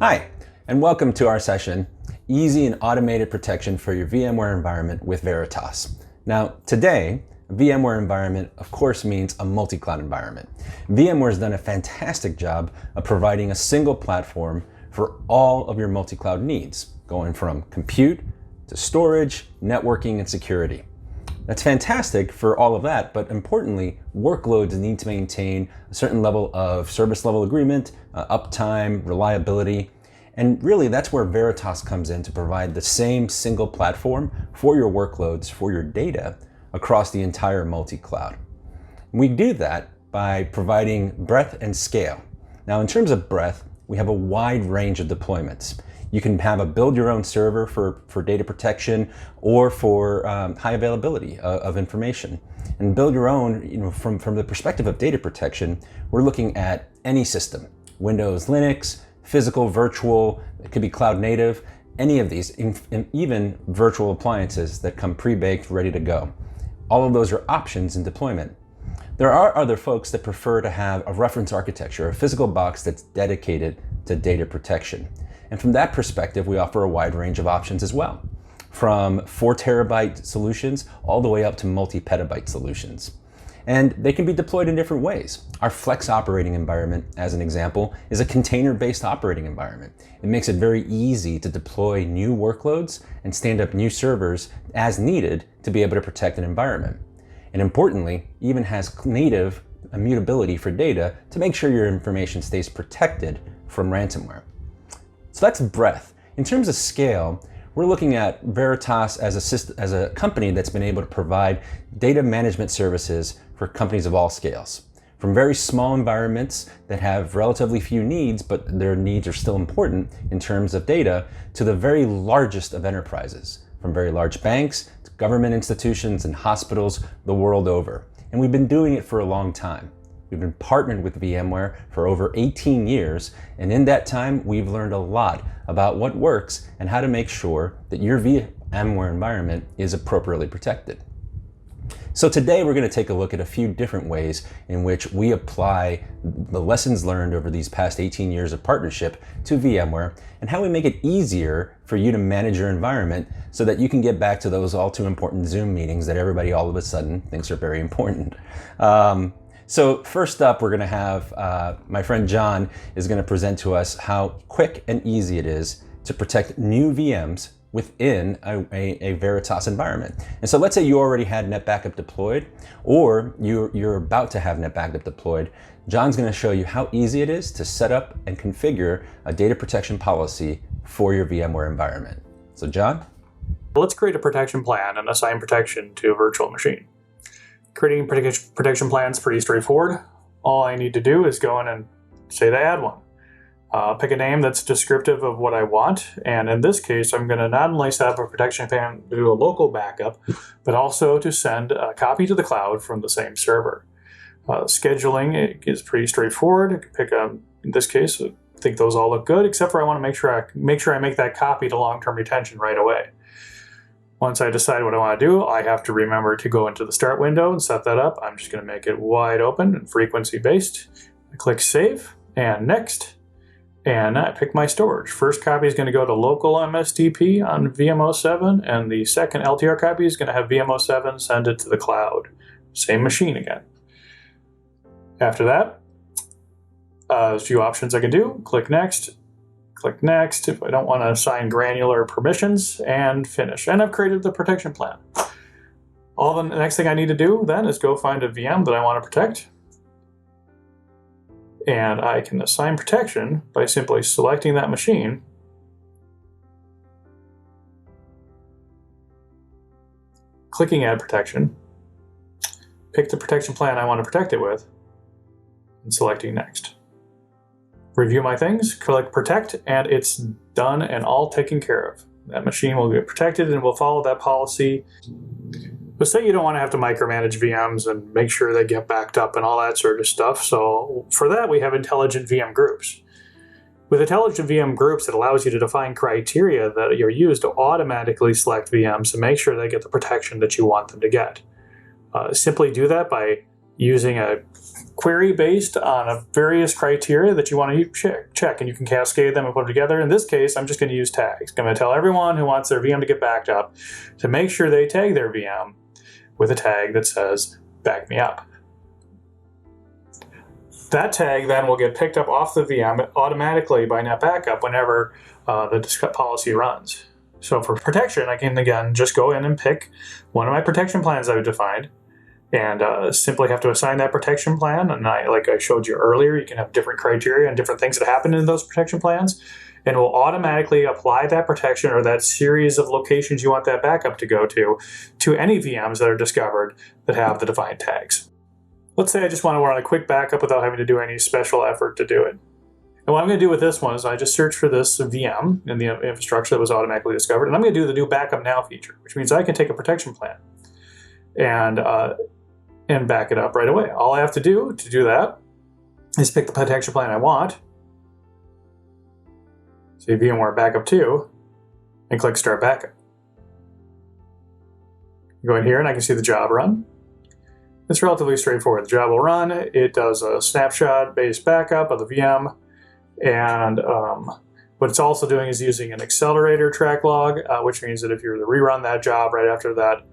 Hi, and welcome to our session, Easy and Automated Protection for Your VMware Environment with Veritas. Now, today, a VMware environment, of course, means a multi-cloud environment. VMware has done a fantastic job of providing a single platform for all of your multi-cloud needs, going from compute to storage, networking, and security. That's fantastic for all of that, but importantly, workloads need to maintain a certain level of service level agreement, uptime, reliability, and really that's where Veritas comes in to provide the same single platform for your workloads, for your data across the entire multi-cloud. We do that by providing breadth and scale. Now, in terms of breadth, we have a wide range of deployments. You can have a build your own server for data protection or for high availability of information. And build your own, from the perspective of data protection, we're looking at any system, Windows, Linux, physical, virtual, it could be cloud native, any of these, and even virtual appliances that come pre-baked, ready to go. All of those are options in deployment. There are other folks that prefer to have a reference architecture, a physical box that's dedicated to data protection. And from that perspective, we offer a wide range of options as well, from 4 terabyte solutions all the way up to multi-petabyte solutions. And they can be deployed in different ways. Our Flex operating environment, as an example, is a container-based operating environment. It makes it very easy to deploy new workloads and stand up new servers as needed to be able to protect an environment. And importantly, even has native immutability for data to make sure your information stays protected from ransomware. So that's breadth. In terms of scale, we're looking at Veritas as a company that's been able to provide data management services for companies of all scales. From very small environments that have relatively few needs, but their needs are still important in terms of data, to the very largest of enterprises, from very large banks to government institutions and hospitals the world over. And we've been doing it for a long time. We've been partnered with VMware for over 18 years, and in that time, we've learned a lot about what works and how to make sure that your VMware environment is appropriately protected. So today, we're going to take a look at a few different ways in which we apply the lessons learned over these past 18 years of partnership to VMware, and how we make it easier for you to manage your environment so that you can get back to those all too important Zoom meetings that everybody all of a sudden thinks are very important. So first up, we're going to have my friend John is going to present to us how quick and easy it is to protect new VMs within a Veritas environment. And so let's say you already had Netbackup deployed, or you're about to have Netbackup deployed. John's going to show you how easy it is to set up and configure a data protection policy for your VMware environment. So John? Let's create a protection plan and assign protection to a virtual machine. Creating protection plans is pretty straightforward. All I need to do is go in and say to add one. Pick a name that's descriptive of what I want, and in this case, I'm going to not only set up a protection plan to do a local backup, but also to send a copy to the cloud from the same server. Scheduling is pretty straightforward. I can pick in this case, I think those all look good, except for I want to make sure I make that copy to long-term retention right away. Once I decide what I want to do, I have to remember to go into the start window and set that up. I'm just going to make it wide open and frequency based. I click save and next, and I pick my storage. First copy is going to go to local MSDP on VM07, and the second LTR copy is going to have VM07 send it to the cloud. Same machine again. After that, a few options I can do. Click next. Click next if I don't want to assign granular permissions, and finish. And I've created the protection plan. The next thing I need to do then is go find a VM that I want to protect. And I can assign protection by simply selecting that machine, clicking add protection, pick the protection plan I want to protect it with, and selecting next. Review my things, click protect, and it's done and all taken care of. That machine will get protected and will follow that policy. But say you don't want to have to micromanage VMs and make sure they get backed up and all that sort of stuff. So for that, we have intelligent VM groups. With intelligent VM groups, it allows you to define criteria that are used to automatically select VMs and make sure they get the protection that you want them to get. Simply do that by using a query based on a various criteria that you want to check, and you can cascade them and put them together. In this case, I'm just going to use tags. I'm going to tell everyone who wants their VM to get backed up to make sure they tag their VM with a tag that says back me up. That tag then will get picked up off the VM automatically by Netbackup whenever the policy runs. So for protection, I can again just go in and pick one of my protection plans I've defined, and simply have to assign that protection plan. And like I showed you earlier, you can have different criteria and different things that happen in those protection plans, and it will automatically apply that protection or that series of locations you want that backup to go to any VMs that are discovered that have the defined tags. Let's say I just want to run a quick backup without having to do any special effort to do it. And what I'm going to do with this one is I just search for this VM in the infrastructure that was automatically discovered, and I'm going to do the new backup now feature, which means I can take a protection plan and back it up right away. All I have to do that is pick the protection plan I want, say VMware Backup 2, and click Start Backup. Go in here and I can see the job run. It's relatively straightforward. The job will run. It does a snapshot-based backup of the VM, and what it's also doing is using an accelerator track log, which means that if you were to rerun that job right after that,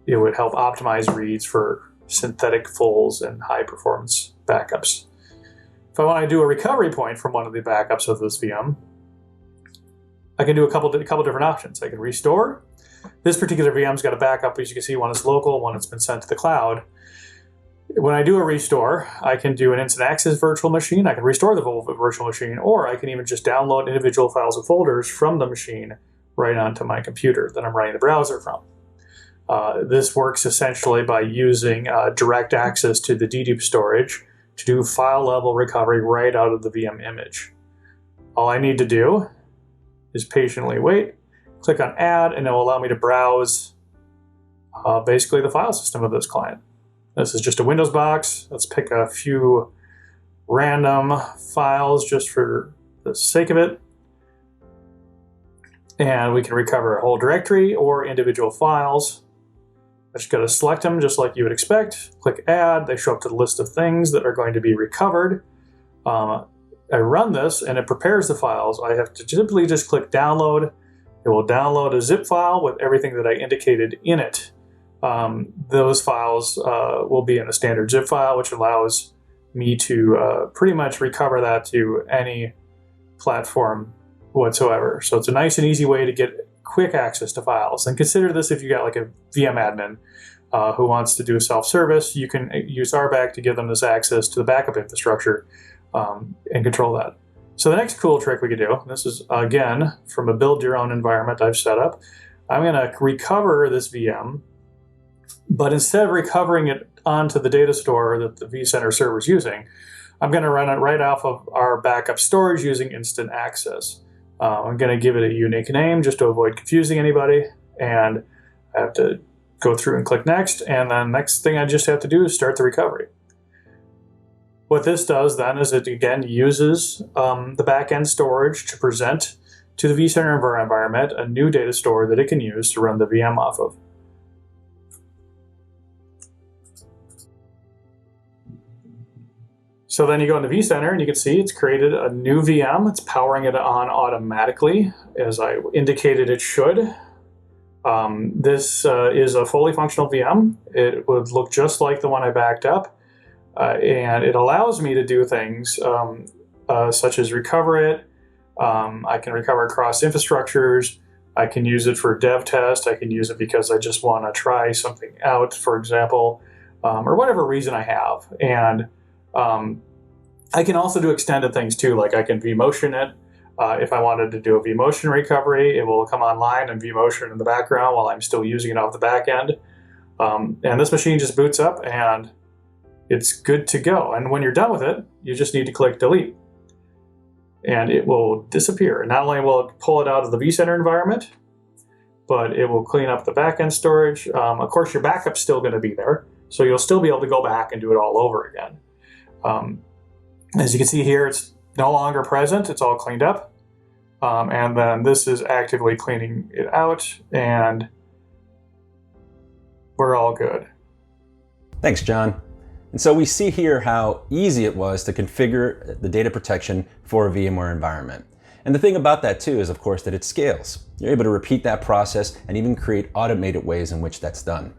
it would help optimize reads for synthetic fulls and high-performance backups. If I want to do a recovery point from one of the backups of this VM, I can do a couple different options. I can restore. This particular VM's got a backup, as you can see, one is local, one that's been sent to the cloud. When I do a restore, I can do an instant access virtual machine. I can restore the virtual machine, or I can even just download individual files and folders from the machine right onto my computer that I'm running the browser from. This works essentially by using direct access to the dedupe storage to do file level recovery right out of the VM image. All I need to do is patiently wait, click on Add, and it will allow me to browse basically the file system of this client. This is just a Windows box. Let's pick a few random files just for the sake of it. And we can recover a whole directory or individual files. I just got to select them just like you would expect. Click Add. They show up to the list of things that are going to be recovered. I run this and it prepares the files. I have to simply just click Download. It will download a zip file with everything that I indicated in it. Those files will be in a standard zip file, which allows me to pretty much recover that to any platform whatsoever. So it's a nice and easy way to get quick access to files. And consider this if you got like a VM admin who wants to do self-service, you can use RBAC to give them this access to the backup infrastructure and control that. So the next cool trick we could do, this is again from a build your own environment I've set up. I'm going to recover this VM, but instead of recovering it onto the data store that the vCenter server is using, I'm going to run it right off of our backup storage using instant access. I'm going to give it a unique name just to avoid confusing anybody, and I have to go through and click Next, and then next thing I just have to do is start the recovery. What this does then is it again uses the back-end storage to present to the vCenter environment a new data store that it can use to run the VM off of. So then you go into vCenter and you can see it's created a new VM. It's powering it on automatically, as I indicated it should. This is a fully functional VM. It would look just like the one I backed up. And it allows me to do things such as recover it. I can recover across infrastructures. I can use it for dev test. I can use it because I just want to try something out, for example, or whatever reason I have. And I can also do extended things too, like I can vMotion it. If I wanted to do a vMotion recovery, it will come online and vMotion in the background while I'm still using it off the back end. And this machine just boots up and it's good to go. And when you're done with it, you just need to click delete and it will disappear. And not only will it pull it out of the vCenter environment, but it will clean up the backend storage. Of course, your backup's still going to be there, so you'll still be able to go back and do it all over again. As you can see here, it's no longer present. It's all cleaned up. And then this is actively cleaning it out, and we're all good. Thanks, John. And so we see here how easy it was to configure the data protection for a VMware environment. And the thing about that too is, of course, that it scales. You're able to repeat that process and even create automated ways in which that's done.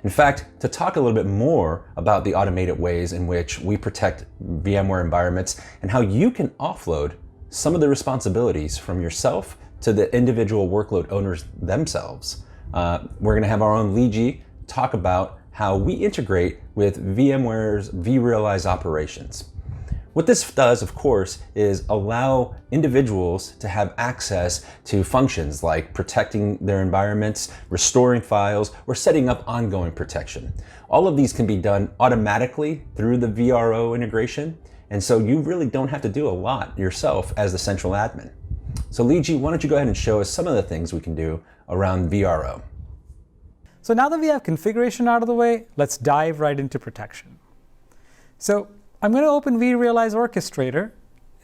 In fact, to talk a little bit more about the automated ways in which we protect VMware environments and how you can offload some of the responsibilities from yourself to the individual workload owners themselves, we're going to have our own Leegee talk about how we integrate with VMware's Vrealize operations. What this does, of course, is allow individuals to have access to functions like protecting their environments, restoring files, or setting up ongoing protection. All of these can be done automatically through the VRO integration, and so you really don't have to do a lot yourself as the central admin. So Leegee, why don't you go ahead and show us some of the things we can do around VRO. So now that we have configuration out of the way, let's dive right into protection. So I'm going to open Vrealize Orchestrator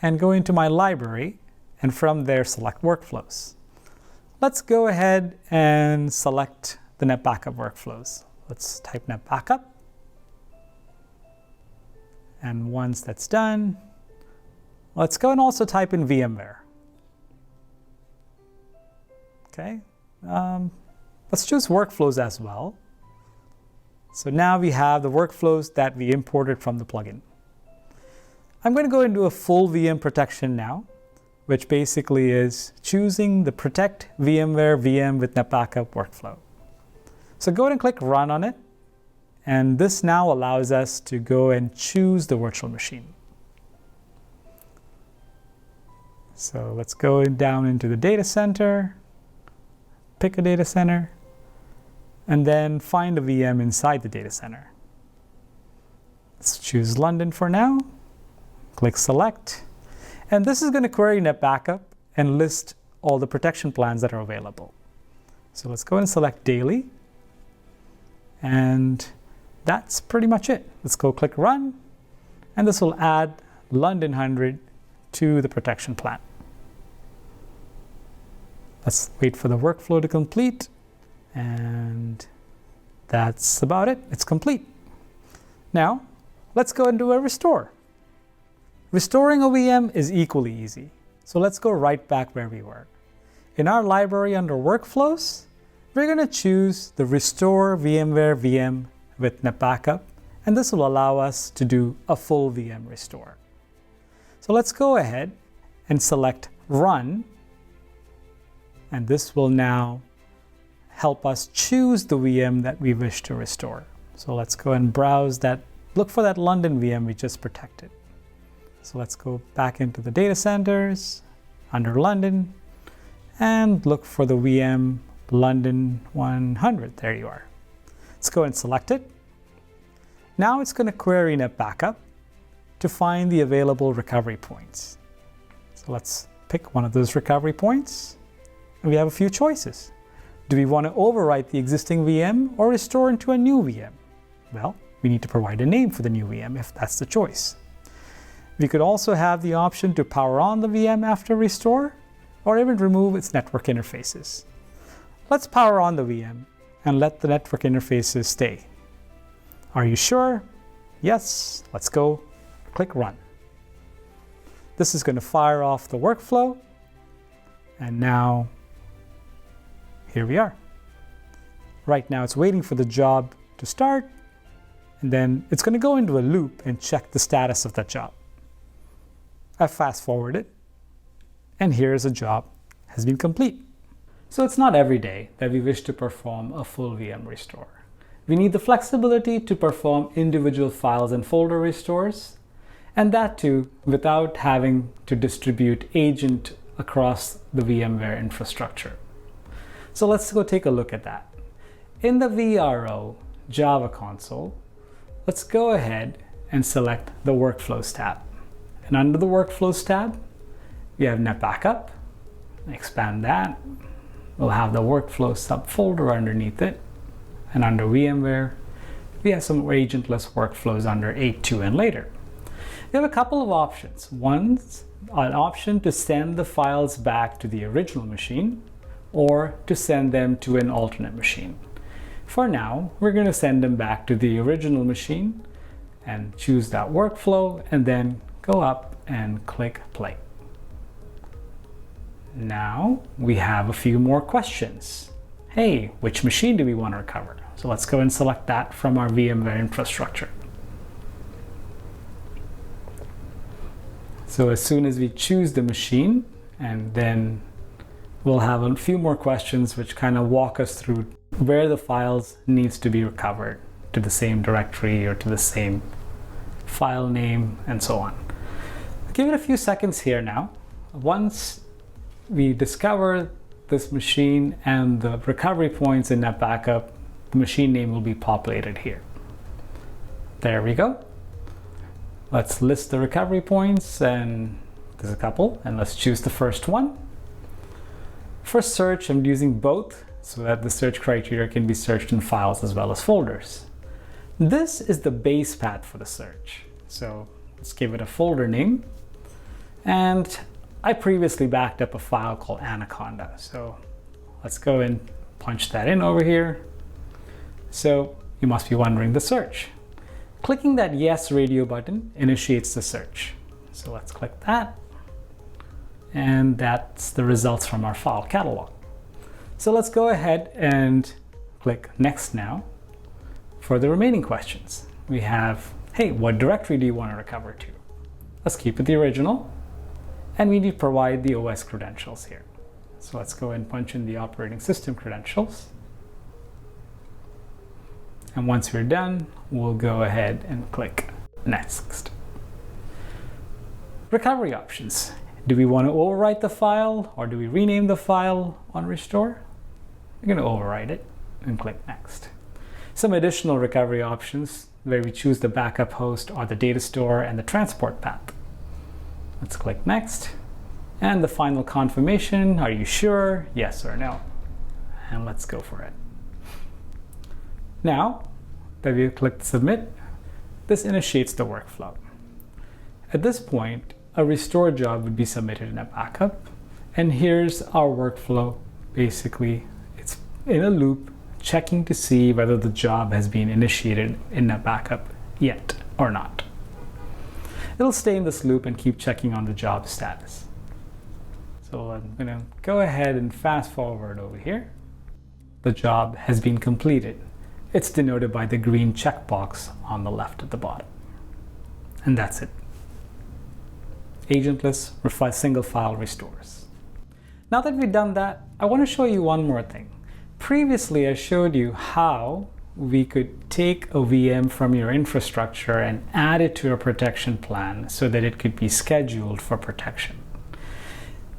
and go into my library, and from there select workflows. Let's go ahead and select the Netbackup workflows. Let's type Netbackup. And once that's done, let's go and also type in Vmware. Okay, let's choose workflows as well. So now we have the workflows that we imported from the plugin. I'm going to go into a full VM protection now, which basically is choosing the Protect VMware VM with Netbackup workflow. So go ahead and click Run on it. And this now allows us to go and choose the virtual machine. So let's go down into the data center, pick a data center, and then find a VM inside the data center. Let's choose London for now. Click Select. And this is going to query Netbackup and list all the protection plans that are available. So let's go and select Daily. And that's pretty much it. Let's go click Run. And this will add London 100 to the protection plan. Let's wait for the workflow to complete. And that's about it. It's complete. Now, let's go and do a restore. Restoring a VM is equally easy. So let's go right back where we were. In our library under Workflows, we're going to choose the Restore VMware VM with Netbackup, and this will allow us to do a full VM restore. So let's go ahead and select Run, and this will now help us choose the VM that we wish to restore. So let's go and browse that, look for that London VM we just protected. So let's go back into the data centers, under London, and look for the VM London 100. There you are. Let's go and select it. Now it's going to query Netbackup to find the available recovery points. So let's pick one of those recovery points. And we have a few choices. Do we want to overwrite the existing VM or restore into a new VM? Well, we need to provide a name for the new VM if that's the choice. We could also have the option to power on the VM after restore, or even remove its network interfaces. Let's power on the VM and let the network interfaces stay. Are you sure? Yes. Let's go. Click Run. This is going to fire off the workflow. And now, here we are. Right now it's waiting for the job to start, and then it's going to go into a loop and check the status of that job. I fast forwarded, and here's a job has been complete. So it's not every day that we wish to perform a full VM restore. We need the flexibility to perform individual files and folder restores, and that too without having to distribute agent across the VMware infrastructure. So let's go take a look at that. In the VRO Java console, let's go ahead and select the Workflows tab. And under the Workflows tab, we have Netbackup. Expand that. We'll have the Workflow subfolder underneath it. And under VMware, we have some agentless workflows under 8.2 and later. We have a couple of options. One's an option to send the files back to the original machine, or to send them to an alternate machine. For now, we're going to send them back to the original machine, and choose that workflow, and then go up and click play. Now we have a few more questions. Hey, which machine do we want to recover? So let's go and select that from our VMware infrastructure. So as soon as we choose the machine, and then we'll have a few more questions which kind of walk us through where the files needs to be recovered to the same directory or to the same file name and so on. Give it a few seconds here now. Once we discover this machine and the recovery points in Netbackup, the machine name will be populated here. There we go. Let's list the recovery points, and there's a couple, and let's choose the first one. For search, I'm using both so that the search criteria can be searched in files as well as folders. This is the base path for the search. So let's give it a folder name. And I previously backed up a file called Anaconda. So let's go and punch that in over here. So you must be wondering the search. Clicking that yes radio button initiates the search. So let's click that. And that's the results from our file catalog. So let's go ahead and click next now for the remaining questions. We have, hey, what directory do you want to recover to? Let's keep it the original. And we need to provide the OS credentials here. So let's go and punch in the operating system credentials. And once we're done, we'll go ahead and click next. Recovery options. Do we want to overwrite the file, or do we rename the file on restore? We're going to overwrite it and click next. Some additional recovery options where we choose the backup host or the data store and the transport path. Let's click next. And the final confirmation, are you sure? Yes or no? And let's go for it. Now that we've clicked submit, this initiates the workflow. At this point, a restore job would be submitted in Netbackup. And here's our workflow. Basically, it's in a loop checking to see whether the job has been initiated in Netbackup yet or not. It'll stay in this loop and keep checking on the job status. So I'm going to go ahead and fast forward over here. The job has been completed. It's denoted by the green checkbox on the left at the bottom. And that's it. Agentless single file restores. Now that we've done that, I want to show you one more thing. Previously, I showed you how we could take a VM from your infrastructure and add it to a protection plan so that it could be scheduled for protection.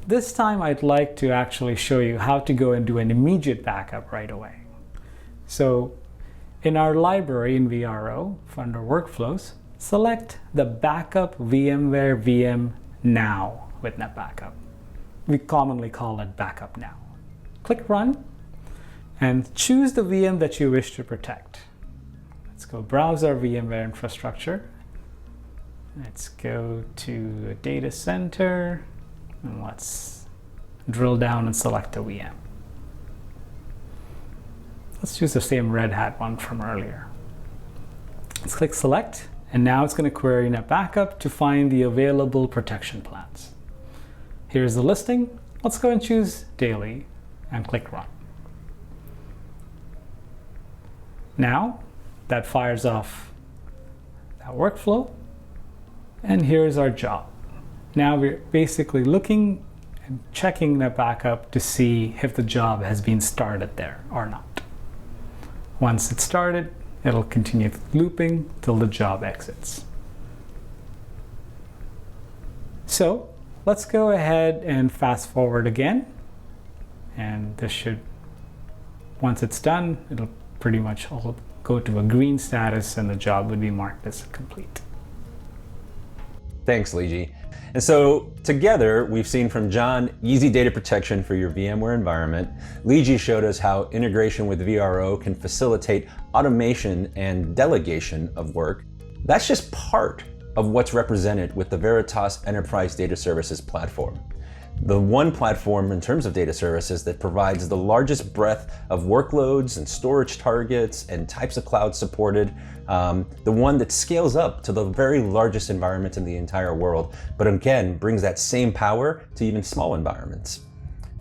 This time I'd like to actually show you how to go and do an immediate backup right away. So in our library in VRO, under workflows, select the backup VMware Vm now with Netbackup. We commonly call it backup now. Click run and choose the VM that you wish to protect. Let's go browse our VMware infrastructure. Let's go to a data center, and let's drill down and select a VM. Let's choose the same Red Hat one from earlier. Let's click select, and now it's going to query Netbackup to find the available protection plans. Here's the listing. Let's go and choose daily and click run. Now that fires off that workflow, and here's our job. Now we're basically looking and checking Netbackup to see if the job has been started there or not. Once it's started, it'll continue looping till the job exits. So let's go ahead and fast forward again, and this should, once it's done, it'll pretty much all go to a green status and the job would be marked as complete. Thanks, Liji. And so together, we've seen from John easy data protection for your VMware environment. Liji showed us how integration with VRO can facilitate automation and delegation of work. That's just part of what's represented with the Veritas Enterprise Data Services platform. the one platform in terms of data services that provides the largest breadth of workloads and storage targets and types of clouds supported, the one that scales up to the very largest environment in the entire world, but again, brings that same power to even small environments.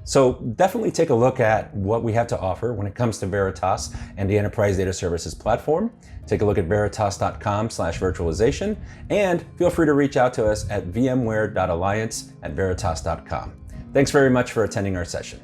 So definitely take a look at what we have to offer when it comes to Veritas and the Enterprise Data Services platform. Take a look at veritas.com/virtualization, and feel free to reach out to us at vmware.alliance@veritas.com. Thanks very much for attending our session.